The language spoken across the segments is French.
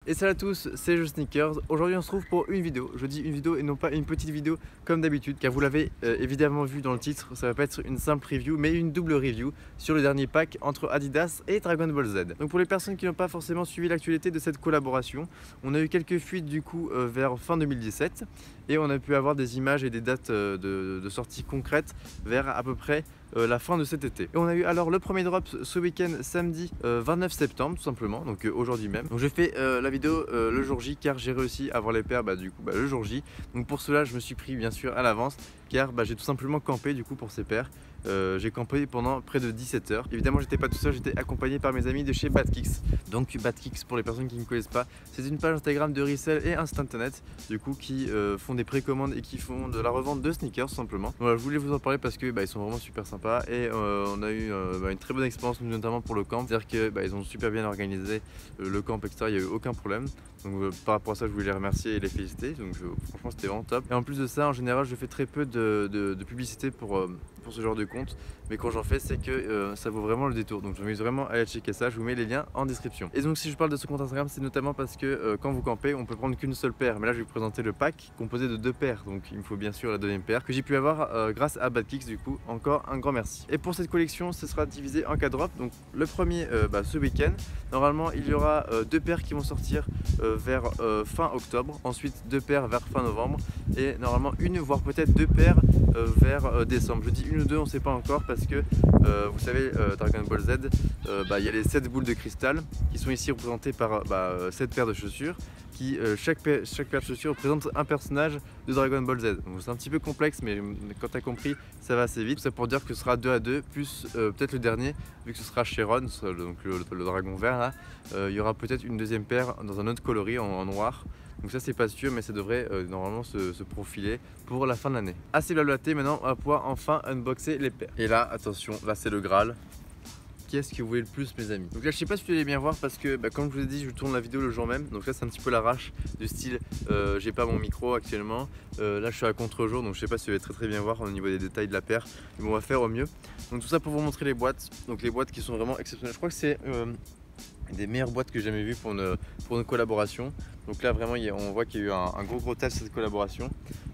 Et salut à tous, c'est JeuxSneakers. Aujourd'hui on se retrouve pour une vidéo. Je dis une vidéo et non pas une petite vidéo comme d'habitude, car vous l'avez évidemment vu dans le titre, ça va pas être une simple review mais une double review sur le dernier pack entre Adidas et Dragon Ball Z. Donc pour les personnes qui n'ont pas forcément suivi l'actualité de cette collaboration, on a eu quelques fuites du coup vers fin 2017 et on a pu avoir des images et des dates de sortie concrètes vers à peu près la fin de cet été. Et on a eu alors le premier drop ce week-end samedi 29 septembre tout simplement, donc aujourd'hui même. Donc j'ai fait la vidéo le jour J car j'ai réussi à avoir les paires le jour J. Donc pour cela je me suis pris bien sûr à l'avance car j'ai tout simplement campé du coup pour ces paires. J'ai campé pendant près de 17 heures. Évidemment j'étais pas tout seul, j'étais accompagné par mes amis de chez Badkicks. Donc Badkicks, pour les personnes qui ne connaissent pas, c'est une page Instagram de resell et un site internet du coup qui font des précommandes et qui font de la revente de sneakers tout simplement. Voilà, je voulais vous en parler parce que ils sont vraiment super sympas et on a eu une très bonne expérience notamment pour le camp. C'est-à-dire que ils ont super bien organisé le camp etc, il n'y a eu aucun problème. Donc par rapport à ça je voulais les remercier et les féliciter, donc franchement c'était vraiment top. Et en plus de ça en général je fais très peu de publicité pour ce genre de compte, mais quand j'en fais c'est que ça vaut vraiment le détour, donc je m'amuse vraiment à aller checker ça. Je vous mets les liens en description. Et donc si je parle de ce compte Instagram c'est notamment parce que quand vous campez on peut prendre qu'une seule paire, mais là je vais vous présenter le pack composé de 2 paires, donc il me faut bien sûr la deuxième paire que j'ai pu avoir grâce à Badkicks. Du coup encore un grand merci. Et pour cette collection ce sera divisé en 4 drops, donc le premier ce week-end normalement il y aura 2 paires qui vont sortir vers fin octobre, ensuite 2 paires vers fin novembre et normalement une voire peut-être 2 paires vers décembre. Je dis une ou deux, on ne sait pas encore parce que vous savez Dragon Ball Z, il y a les 7 boules de cristal qui sont ici représentées par 7 paires de chaussures qui chaque paire de chaussures représente un personnage de Dragon Ball Z. Donc c'est un petit peu complexe mais quand tu as compris ça va assez vite. C'est pour dire que ce sera 2 à 2 plus peut-être le dernier vu que ce sera Shenron, donc le dragon vert là, il y aura peut-être une deuxième paire dans un autre coloris en noir. Donc ça c'est pas sûr mais ça devrait normalement se profiler pour la fin de l'année. Assez blablaté, maintenant on va pouvoir enfin unboxer les paires. Et là attention, là c'est le Graal. Qu'est-ce que vous voulez le plus mes amis? Donc là je sais pas si vous allez bien voir parce que comme je vous ai dit je tourne la vidéo le jour même. Donc là c'est un petit peu l'arrache du style j'ai pas mon micro actuellement. Là je suis à contre-jour donc je sais pas si vous allez très bien voir au niveau des détails de la paire. Mais on va faire au mieux. Donc tout ça pour vous montrer les boîtes. Donc les boîtes qui sont vraiment exceptionnelles. Je crois que c'est des meilleures boîtes que j'ai jamais vues pour une collaboration. Donc là vraiment on voit qu'il y a eu un gros test sur cette collaboration.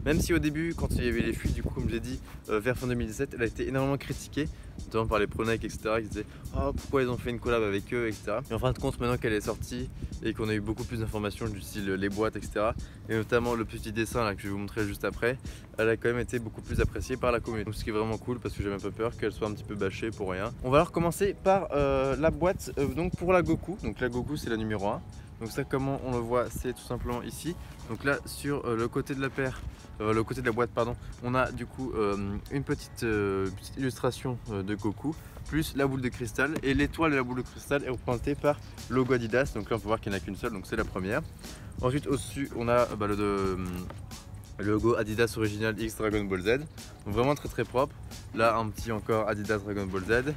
Même si au début quand il y avait les fuites du coup comme j'ai dit vers fin 2017 elle a été énormément critiquée, notamment par les Pronek etc qui disaient oh, pourquoi ils ont fait une collab avec eux etc. Mais en fin de compte maintenant qu'elle est sortie et qu'on a eu beaucoup plus d'informations du style les boîtes etc, et notamment le petit dessin là que je vais vous montrer juste après, elle a quand même été beaucoup plus appréciée par la communauté. Donc ce qui est vraiment cool parce que j'ai même pas peur qu'elle soit un petit peu bâchée pour rien. On va alors commencer par la boîte donc pour la Goku. Donc la Goku c'est la numéro 1. Donc ça comment on le voit c'est tout simplement ici. Donc là sur le côté de la paire, le côté de la boîte pardon, on a du coup une petite illustration de Goku plus la boule de cristal, et l'étoile de la boule de cristal est représentée par le logo Adidas. Donc là on peut voir qu'il n'y en a qu'une seule, donc c'est la première. Ensuite au-dessus on a le logo Adidas Original X Dragon Ball Z, donc vraiment très propre. Là un petit encore Adidas Dragon Ball Z,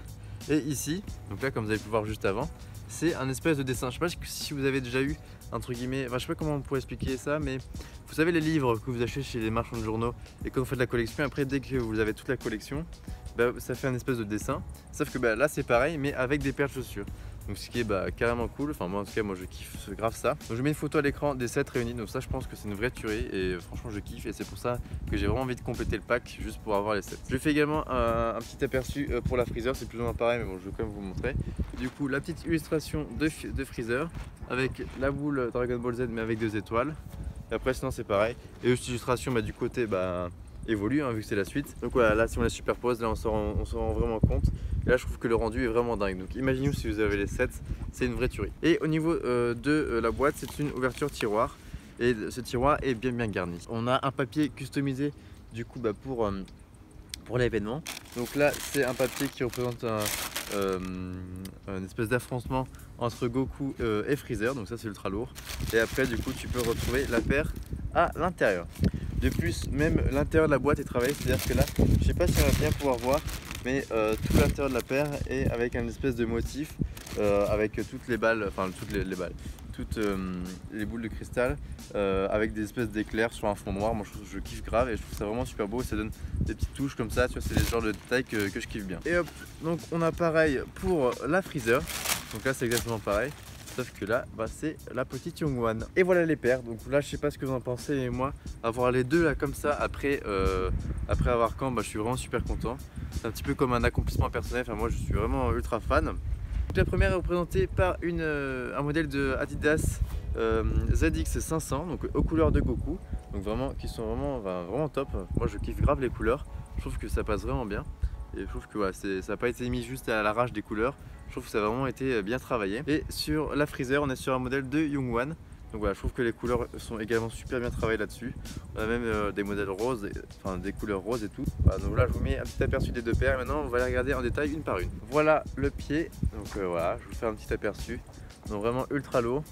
et ici donc là comme vous avez pu voir juste avant c'est un espèce de dessin. Je sais pas si vous avez déjà eu entre guillemets, je sais pas comment on pourrait expliquer ça, mais vous savez les livres que vous achetez chez les marchands de journaux et quand vous faites la collection, après dès que vous avez toute la collection, ça fait un espèce de dessin. Sauf que là c'est pareil mais avec des paires de chaussures. Donc ce qui est carrément cool, enfin moi en tout cas moi je kiffe grave ça. Donc je mets une photo à l'écran des 7 réunis, donc ça je pense que c'est une vraie tuerie et franchement je kiffe, et c'est pour ça que j'ai vraiment envie de compléter le pack juste pour avoir les 7. Je fais également un petit aperçu pour la Freezer, c'est plus ou moins pareil mais bon je vais quand même vous montrer. Du coup la petite illustration de Freezer avec la boule Dragon Ball Z mais avec 2 étoiles. Et après sinon c'est pareil. Et cette illustration du côté évolue vu que c'est la suite. Donc voilà, là si on la superpose, là on s'en rend vraiment compte. Et là je trouve que le rendu est vraiment dingue. Donc imaginez si vous avez les 7, c'est une vraie tuerie. Et au niveau de la boîte, c'est une ouverture tiroir. Et ce tiroir est bien garni. On a un papier customisé du coup pour l'événement. Donc là c'est un papier qui représente une espèce d'affrontement entre Goku et Freezer. Donc ça c'est ultra lourd. Et après du coup tu peux retrouver la paire à l'intérieur. De plus, même l'intérieur de la boîte est travaillé, c'est-à-dire que là, je sais pas si on va bien pouvoir voir, mais tout l'intérieur de la paire est avec un espèce de motif, avec toutes les balles, enfin toutes les boules de cristal, avec des espèces d'éclairs sur un fond noir. Moi je kiffe grave et je trouve ça vraiment super beau, et ça donne des petites touches comme ça, tu vois, c'est le genre de détails que je kiffe bien. Et hop, donc on a pareil pour la Freezer, donc là c'est exactement pareil. Sauf que là, bah, c'est la petite Yongwan. Et voilà les paires. Donc là, je sais pas ce que vous en pensez, mais moi, avoir les deux là comme ça après avoir camp, bah, je suis vraiment super content. C'est un petit peu comme un accomplissement personnel. Enfin, moi, je suis vraiment ultra fan. Donc, la première est représentée par un modèle de Adidas ZX500, donc aux couleurs de Goku. Donc vraiment, qui sont vraiment top. Moi, je kiffe grave les couleurs. Je trouve que ça passe vraiment bien. Et je trouve que ouais, ça n'a pas été mis juste à l'arrache des couleurs. Je trouve que ça a vraiment été bien travaillé. Et sur la Freezer, on est sur un modèle de Yongwan. Donc voilà, je trouve que les couleurs sont également super bien travaillées là-dessus. On a même des modèles roses, enfin des couleurs roses et tout. Voilà, donc là, je vous mets un petit aperçu des deux paires. Et maintenant, on va les regarder en détail une par une. Voilà le pied. Donc voilà, je vous fais un petit aperçu. Donc vraiment ultra lourd.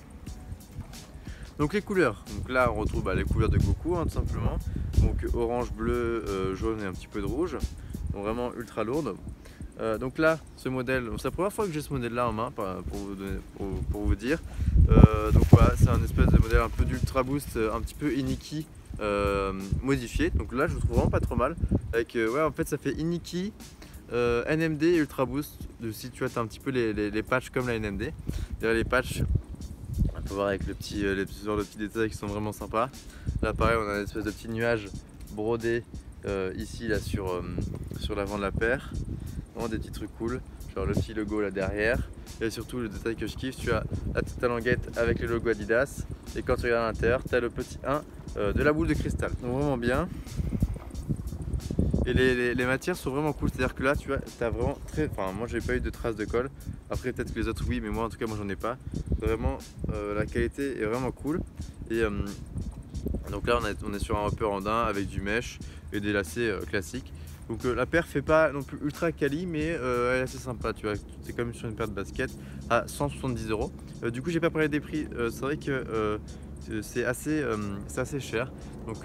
Donc les couleurs, donc là on retrouve les couleurs de Goku hein, tout simplement. Donc orange, bleu, jaune et un petit peu de rouge. Donc vraiment ultra lourde. Donc là ce modèle, c'est la première fois que j'ai ce modèle là en main pour vous dire. Donc voilà, c'est un espèce de modèle un peu d'ultra boost, un petit peu Iniki modifié. Donc là je le trouve vraiment pas trop mal. Avec ouais en fait ça fait Iniki, NMD et ultra boost. Si tu vois t'as un petit peu les patchs comme la NMD. Derrière les patchs. On peut voir avec les petits détails qui sont vraiment sympas. Là pareil on a une espèce de petit nuage brodé ici là sur l'avant de la paire. Vraiment des petits trucs cool, genre le petit logo là derrière. Et surtout le détail que je kiffe, tu as la petite languette avec le logo Adidas. Et quand tu regardes à l'intérieur, tu as le petit 1 de la boule de cristal. Donc vraiment bien. Et les matières sont vraiment cool, c'est-à-dire que là tu vois, t'as vraiment très... Enfin moi j'ai pas eu de traces de colle, après peut-être que les autres oui, mais moi en tout cas moi j'en ai pas. Vraiment la qualité est vraiment cool. Et donc là on est sur un upper en daim avec du mesh et des lacets classiques. Donc la paire fait pas non plus ultra quali, mais elle est assez sympa, tu vois, c'est comme sur une paire de basket à 170 €. Du coup j'ai pas parlé des prix, c'est vrai que c'est assez cher. Donc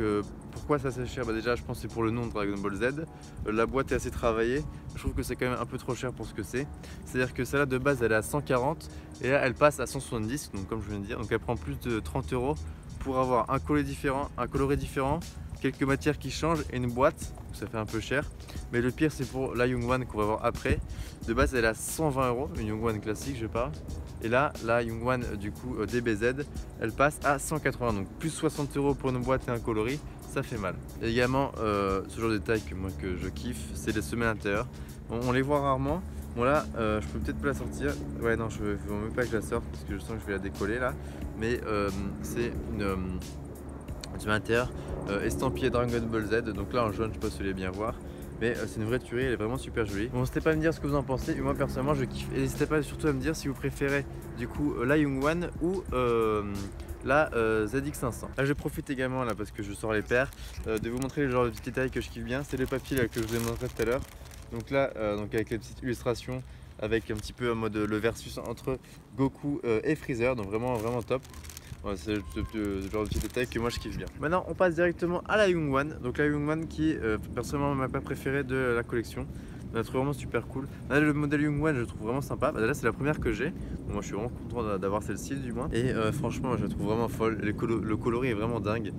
pourquoi c'est assez cher? Bah déjà je pense que c'est pour le nom de Dragon Ball Z. La boîte est assez travaillée. Je trouve que c'est quand même un peu trop cher pour ce que c'est. C'est-à-dire que celle-là de base elle est à 140 et là elle passe à 170. Donc comme je viens de dire, donc elle prend plus de 30 € pour avoir un coloré différent, quelques matières qui changent et une boîte. Ça fait un peu cher. Mais le pire c'est pour la Yongwan qu'on va voir après. De base elle est à 120 €, une Yongwan classique je parle. Et là, la Yongwan du coup DBZ, elle passe à 180, donc plus 60 € pour une boîte et un coloris, ça fait mal. Et également, ce genre de détail que je kiffe, c'est les semelles intérieures. On les voit rarement. Bon là, je peux peut-être pas la sortir. Ouais non, je ne veux même pas que je la sorte parce que je sens que je vais la décoller là. Mais c'est une semelle intérieure estampillée Dragon Ball Z. Donc là en jaune, je sais pas si vous allez bien voir. Mais c'est une vraie tuerie, elle est vraiment super jolie. Bon, n'hésitez pas à me dire ce que vous en pensez. Et moi personnellement je kiffe. Et n'hésitez pas surtout à me dire si vous préférez du coup la Yongwan ou la ZX500. Là je profite également là parce que je sors les paires de vous montrer le genre de petits détails que je kiffe bien. C'est le papier là, que je vous ai montré tout à l'heure. Donc là donc avec les petites illustrations, avec un petit peu en mode le versus entre Goku et Freezer. Donc vraiment top. Ouais, c'est le genre de petit détail que moi je kiffe bien. Maintenant on passe directement à la Yongwan. Donc la Yongwan qui est personnellement ma paire préférée de la collection. Je la trouve vraiment super cool. Là, le modèle Yongwan je le trouve vraiment sympa. Là c'est la première que j'ai. Bon, moi je suis vraiment content d'avoir celle-ci du moins. Et franchement je la trouve vraiment folle. Le coloris est vraiment dingue.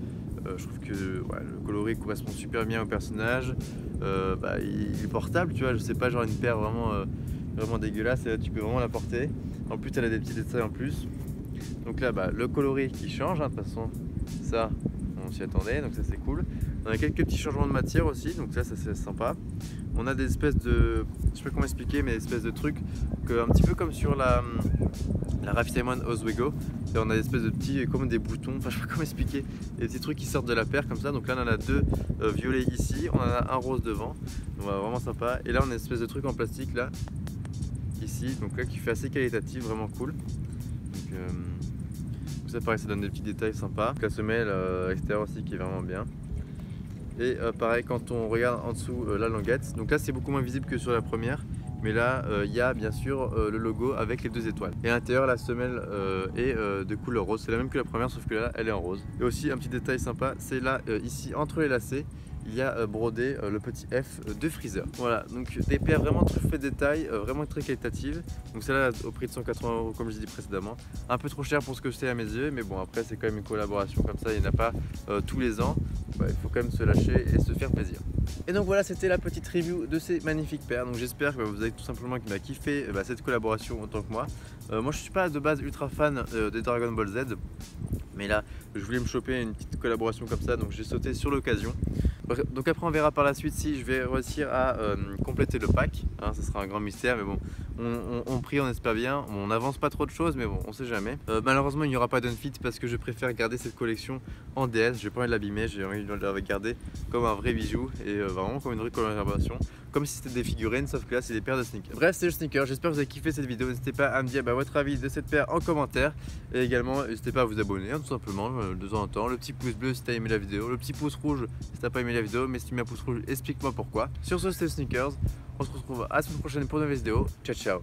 Je trouve que ouais, le coloris correspond super bien au personnage. Il est portable, tu vois. Je sais pas, genre une paire vraiment dégueulasse. Et là, tu peux vraiment la porter. En plus elle a des petits détails en plus. Donc là le coloris qui change hein, de toute façon, ça on s'y attendait, donc ça c'est cool. On a quelques petits changements de matière aussi, donc ça c'est sympa. On a des espèces de, je sais pas comment expliquer, mais des espèces de trucs un petit peu comme sur la Ravitaillement Oswego. On a des espèces de petits, comme des boutons, enfin je sais pas comment expliquer, des petits trucs qui sortent de la paire comme ça. Donc là on en a deux violets ici, on en a un rose devant, donc vraiment sympa. Et là on a une espèce de truc en plastique là, ici, donc là qui fait assez qualitatif, vraiment cool. Donc, ça pareil, ça donne des petits détails sympas. La semelle extérieure aussi qui est vraiment bien. Et pareil quand on regarde en dessous la languette, donc là c'est beaucoup moins visible que sur la première. Mais là il y a bien sûr le logo avec les 2 étoiles. Et à l'intérieur la semelle est de couleur rose. C'est la même que la première sauf que là elle est en rose. Et aussi un petit détail sympa, c'est là ici entre les lacets, il y a brodé le petit F de Freezer. Voilà, donc des paires vraiment truffées de détails, vraiment très qualitatives. Donc celle-là au prix de 180 € comme je l'ai dit précédemment. Un peu trop cher pour ce que c'est à mes yeux, mais bon après c'est quand même une collaboration comme ça, il n'y en a pas tous les ans. bah, il faut quand même se lâcher et se faire plaisir. Et donc voilà, c'était la petite review de ces magnifiques paires. Donc j'espère que vous avez tout simplement kiffé cette collaboration autant que moi. Moi je suis pas de base ultra fan des Dragon Ball Z, mais là je voulais me choper une petite collaboration comme ça, donc j'ai sauté sur l'occasion. Donc après on verra par la suite si je vais réussir à compléter le pack, hein, ça sera un grand mystère, mais bon, on prie, on espère bien. On n'avance pas trop de choses, mais bon, on sait jamais. Malheureusement il n'y aura pas d'Unfit parce que je préfère garder cette collection en DS. J'ai pas envie de l'abîmer, j'ai envie de la garder comme un vrai bijou et vraiment comme une vraie collaboration, comme si c'était des figurines, sauf que là c'est des paires de sneakers. Bref, c'est le sneaker, j'espère que vous avez kiffé cette vidéo. N'hésitez pas à me dire votre avis de cette paire en commentaire, et également n'hésitez pas à vous abonner, hein, tout simplement, de temps en temps. Le petit pouce bleu si t'as aimé la vidéo, le petit pouce rouge si t'as pas aimé la vidéo, mais si tu mets un pouce rouge, explique-moi pourquoi. Sur ce, c'était Sneakers, on se retrouve à la semaine prochaine pour une nouvelle vidéo. Ciao ciao.